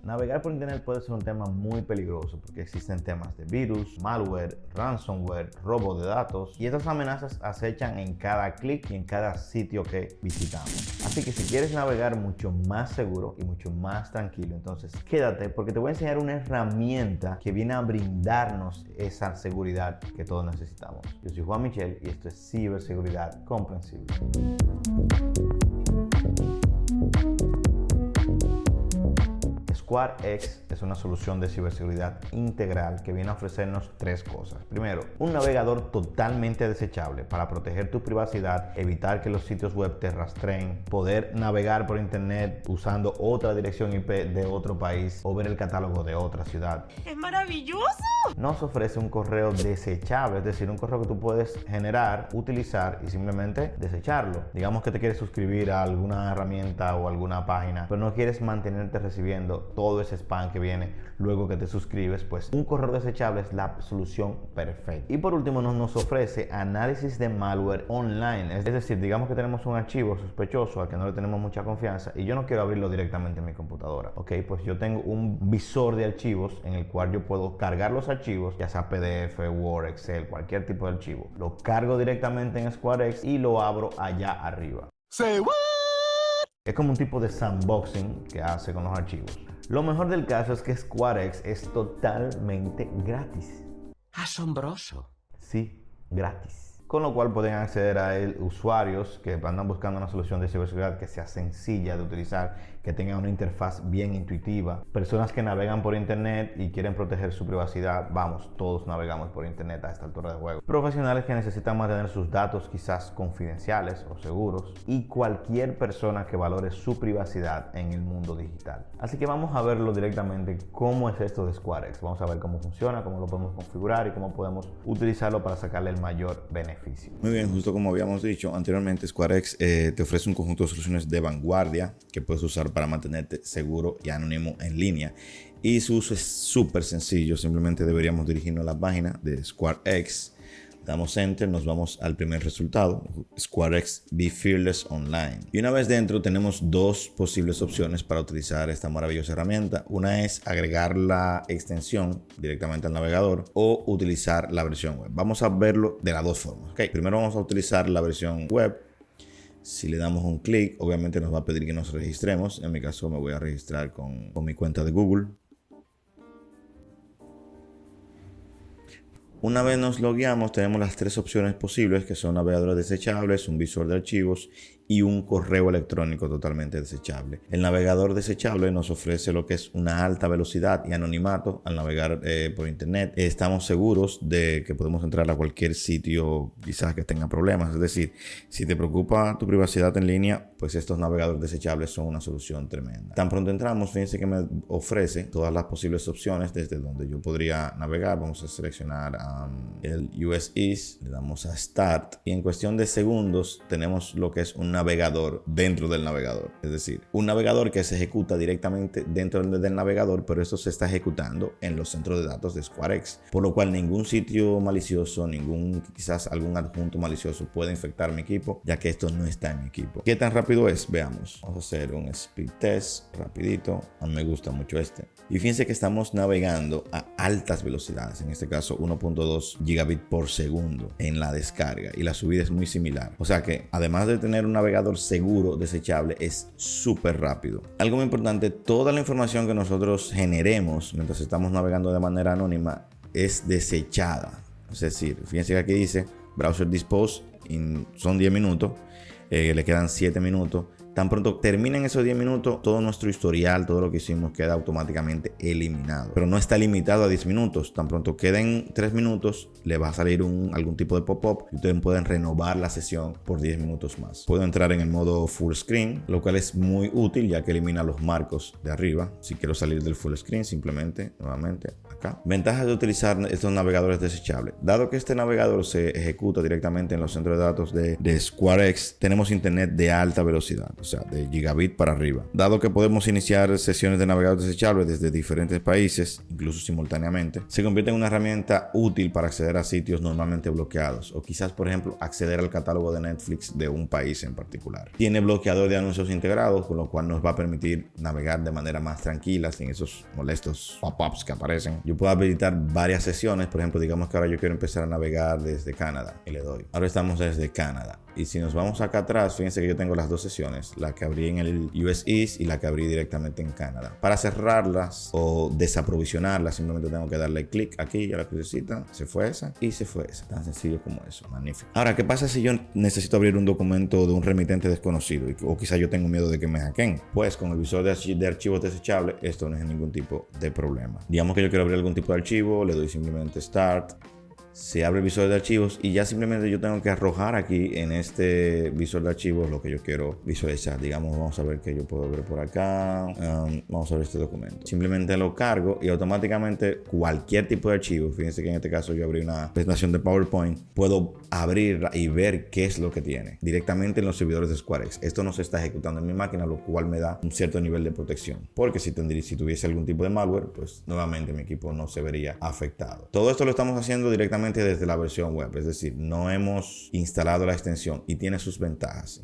Navegar por internet puede ser un tema muy peligroso porque existen temas de virus, malware, ransomware, robo de datos y estas amenazas acechan en cada clic y en cada sitio que visitamos. Así que si quieres navegar mucho más seguro y mucho más tranquilo, entonces quédate porque te voy a enseñar una herramienta que viene a brindarnos esa seguridad que todos necesitamos. Yo soy Juan Michel y esto es Ciberseguridad Comprensible. SquareX es una solución de ciberseguridad integral que viene a ofrecernos tres cosas. Primero, un navegador totalmente desechable para proteger tu privacidad, evitar que los sitios web te rastreen, poder navegar por internet usando otra dirección IP de otro país o ver el catálogo de otra ciudad. ¡Es maravilloso! Nos ofrece un correo desechable, es decir, un correo que tú puedes generar, utilizar y simplemente desecharlo. Digamos que te quieres suscribir a alguna herramienta o alguna página, pero no quieres mantenerte recibiendo todo ese spam que viene luego que te suscribes, pues un correo desechable es la solución perfecta. Y por último nos ofrece análisis de malware online, es decir, digamos que tenemos un archivo sospechoso al que no le tenemos mucha confianza y yo no quiero abrirlo directamente en mi computadora, ok, pues yo tengo un visor de archivos en el cual yo puedo cargar los archivos, ya sea PDF, Word, Excel, cualquier tipo de archivo, lo cargo directamente en SquareX y lo abro allá arriba. Say what? Es como un tipo de sandboxing que hace con los archivos. Lo mejor del caso es que SquareX es totalmente gratis. Asombroso. Sí, gratis. Con lo cual pueden acceder a él usuarios que andan buscando una solución de ciberseguridad que sea sencilla de utilizar, que tenga una interfaz bien intuitiva. Personas que navegan por internet y quieren proteger su privacidad, vamos, todos navegamos por internet a esta altura de juego. Profesionales que necesitan mantener sus datos quizás confidenciales o seguros y cualquier persona que valore su privacidad en el mundo digital. Así que vamos a verlo directamente cómo es esto de SquareX. Vamos a ver cómo funciona, cómo lo podemos configurar y cómo podemos utilizarlo para sacarle el mayor beneficio. Muy bien, justo como habíamos dicho anteriormente, SquareX te ofrece un conjunto de soluciones de vanguardia que puedes usar para mantenerte seguro y anónimo en línea. Y su uso es súper sencillo, simplemente deberíamos dirigirnos a la página de SquareX. Damos Enter, nos vamos al primer resultado, SquareX Be Fearless Online. Y una vez dentro tenemos dos posibles opciones para utilizar esta maravillosa herramienta. Una es agregar la extensión directamente al navegador o utilizar la versión web. Vamos a verlo de las dos formas. Okay, primero vamos a utilizar la versión web. Si le damos un clic, obviamente nos va a pedir que nos registremos. En mi caso me voy a registrar con mi cuenta de Google. Una vez nos logueamos, tenemos las tres opciones posibles que son navegadores desechables, un visor de archivos y un correo electrónico totalmente desechable. El navegador desechable nos ofrece lo que es una alta velocidad y anonimato al navegar por internet. Estamos seguros de que podemos entrar a cualquier sitio quizás que tenga problemas. Es decir, si te preocupa tu privacidad en línea, pues estos navegadores desechables son una solución tremenda. Tan pronto entramos, fíjense que me ofrece todas las posibles opciones desde donde yo podría navegar. Vamos a seleccionar el US East, le damos a Start y en cuestión de segundos tenemos lo que es un navegador dentro del navegador, es decir, un navegador que se ejecuta directamente dentro del navegador, pero esto se está ejecutando en los centros de datos de SquareX, por lo cual ningún sitio malicioso, quizás algún adjunto malicioso puede infectar mi equipo, ya que esto no está en mi equipo. ¿Qué tan rápido es? Veamos. Vamos a hacer un speed test rapidito. A mí me gusta mucho este. Y fíjense que estamos navegando a altas velocidades, en este caso 1.2 gigabit por segundo en la descarga, y la subida es muy similar. O sea que además de tener un navegador seguro, desechable, es súper rápido. Algo muy importante, toda la información que nosotros generemos mientras estamos navegando de manera anónima es desechada. Es decir, fíjense que aquí dice browser dispose, son 10 minutos, le quedan 7 minutos. Tan pronto terminen esos 10 minutos, todo nuestro historial, todo lo que hicimos queda automáticamente eliminado. Pero no está limitado a 10 minutos. Tan pronto queden 3 minutos, le va a salir algún tipo de pop-up y ustedes pueden renovar la sesión por 10 minutos más. Puedo entrar en el modo full screen, lo cual es muy útil ya que elimina los marcos de arriba. Si quiero salir del full screen, simplemente, nuevamente, acá. Ventajas de utilizar estos navegadores desechables. Dado que este navegador se ejecuta directamente en los centros de datos de SquareX, tenemos internet de alta velocidad. o sea, de gigabit para arriba. Dado que podemos iniciar sesiones de navegador desechable desde diferentes países, incluso simultáneamente, se convierte en una herramienta útil para acceder a sitios normalmente bloqueados, o quizás, por ejemplo, acceder al catálogo de Netflix de un país en particular. Tiene bloqueador de anuncios integrados, con lo cual nos va a permitir navegar de manera más tranquila, sin esos molestos pop-ups que aparecen. Yo puedo habilitar varias sesiones, por ejemplo, digamos que ahora yo quiero empezar a navegar desde Canadá y le doy. Ahora estamos desde Canadá. Y si nos vamos acá atrás, fíjense que yo tengo las dos sesiones, la que abrí en el US East y la que abrí directamente en Canadá. Para cerrarlas o desaprovisionarlas, simplemente tengo que darle clic aquí a la crucecita, se fue esa y se fue esa. Tan sencillo como eso, magnífico. Ahora, ¿qué pasa si yo necesito abrir un documento de un remitente desconocido o quizá yo tengo miedo de que me hackeen? Pues con el visor de archivos desechables, esto no es ningún tipo de problema. Digamos que yo quiero abrir algún tipo de archivo, le doy simplemente Start. Se abre el visor de archivos y ya simplemente yo tengo que arrojar aquí en este visor de archivos lo que yo quiero visualizar. Digamos, vamos a ver que yo puedo ver por acá. Vamos a ver este documento. Simplemente lo cargo y automáticamente cualquier tipo de archivo, fíjense que en este caso yo abrí una presentación de PowerPoint, puedo abrirla y ver qué es lo que tiene directamente en los servidores de SquareX. Esto no se está ejecutando en mi máquina, lo cual me da un cierto nivel de protección. Porque si tuviese algún tipo de malware, pues nuevamente mi equipo no se vería afectado. Todo esto lo estamos haciendo directamente desde la versión web, es decir, no hemos instalado la extensión y tiene sus ventajas.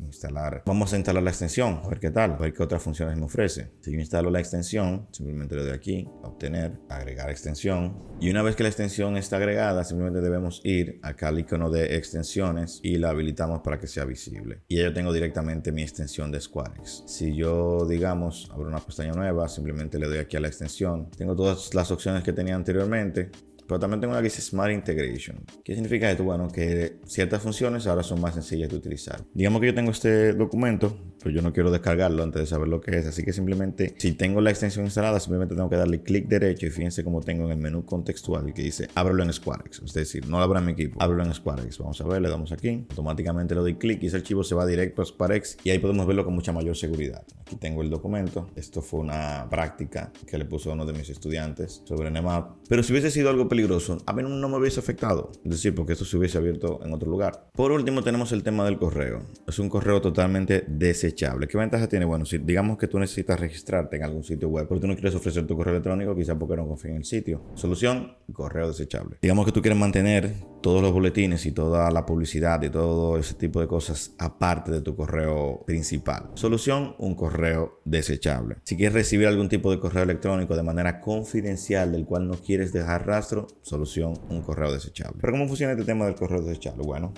Vamos a instalar la extensión, a ver qué tal, a ver qué otras funciones me ofrece. Si yo instalo la extensión, simplemente le doy aquí, obtener, agregar extensión, y una vez que la extensión está agregada, simplemente debemos ir acá al icono de extensiones y la habilitamos para que sea visible. Y ya yo tengo directamente mi extensión de SquareX. Si yo, digamos, abro una pestaña nueva, simplemente le doy aquí a la extensión. Tengo todas las opciones que tenía anteriormente, pero también tengo una que dice Smart Integration. ¿Qué significa esto? Bueno, que ciertas funciones ahora son más sencillas de utilizar. Digamos que yo tengo este documento, pero yo no quiero descargarlo antes de saber lo que es. Así que simplemente, si tengo la extensión instalada, simplemente tengo que darle clic derecho y fíjense cómo tengo en el menú contextual que dice ábrelo en SquareX. Es decir, no lo abra en mi equipo, ábrelo en SquareX. Vamos a ver, le damos aquí. Automáticamente le doy clic y ese archivo se va directo a SquareX y ahí podemos verlo con mucha mayor seguridad. Aquí tengo el documento. Esto fue una práctica que le puso uno de mis estudiantes sobre Nmap. Pero si hubiese sido algo peligroso, a mí no me hubiese afectado, es decir, porque esto se hubiese abierto en otro lugar. Por último tenemos el tema del correo. Es un correo totalmente desechable. ¿Qué ventaja tiene? Bueno, si digamos que tú necesitas registrarte en algún sitio web, pero tú no quieres ofrecer tu correo electrónico, quizás porque no confías en el sitio. Solución, correo desechable. Digamos que tú quieres mantener todos los boletines y toda la publicidad y todo ese tipo de cosas aparte de tu correo principal. Solución, un correo desechable. Si quieres recibir algún tipo de correo electrónico de manera confidencial del cual no quieres dejar rastro, solución, un correo desechable. Pero ¿cómo funciona este tema del correo desechable? Bueno,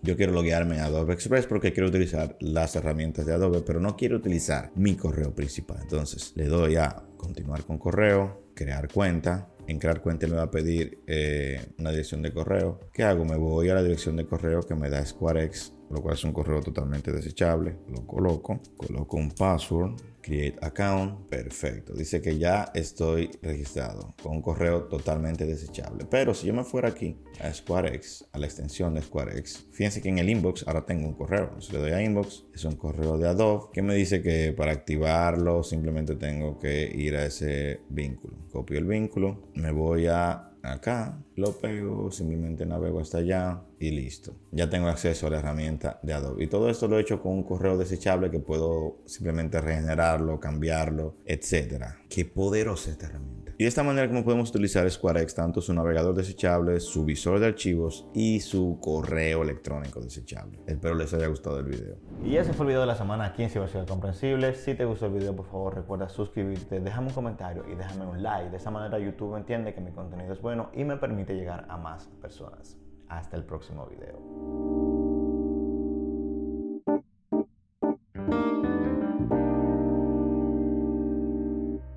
yo quiero loguearme a Adobe Express porque quiero utilizar las herramientas de Adobe, pero no quiero utilizar mi correo principal. Entonces le doy a continuar con correo, crear cuenta. En crear cuenta me va a pedir una dirección de correo. ¿Qué hago? Me voy a la dirección de correo que me da SquareX, lo cual es un correo totalmente desechable. Lo coloco un password, create account, perfecto. Dice que ya estoy registrado con un correo totalmente desechable. Pero si yo me fuera aquí a SquareX, a la extensión de SquareX, fíjense que en el inbox ahora tengo un correo. Si le doy a inbox, es un correo de Adobe que me dice que para activarlo simplemente tengo que ir a ese vínculo. Copio el vínculo, me voy a acá, lo pego, simplemente navego hasta allá y listo. Ya tengo acceso a la herramienta de Adobe. Y todo esto lo he hecho con un correo desechable que puedo simplemente regenerarlo, cambiarlo, etc. Qué poderosa esta herramienta. Y de esta manera como podemos utilizar SquareX, tanto su navegador desechable, su visor de archivos y su correo electrónico desechable. Espero les haya gustado el video. Y ese fue el video de la semana aquí en Ciberseguridad Comprensible. Si te gustó el video, por favor recuerda suscribirte, déjame un comentario y déjame un like. De esa manera YouTube entiende que mi contenido es bueno y me permite llegar a más personas. Hasta el próximo video.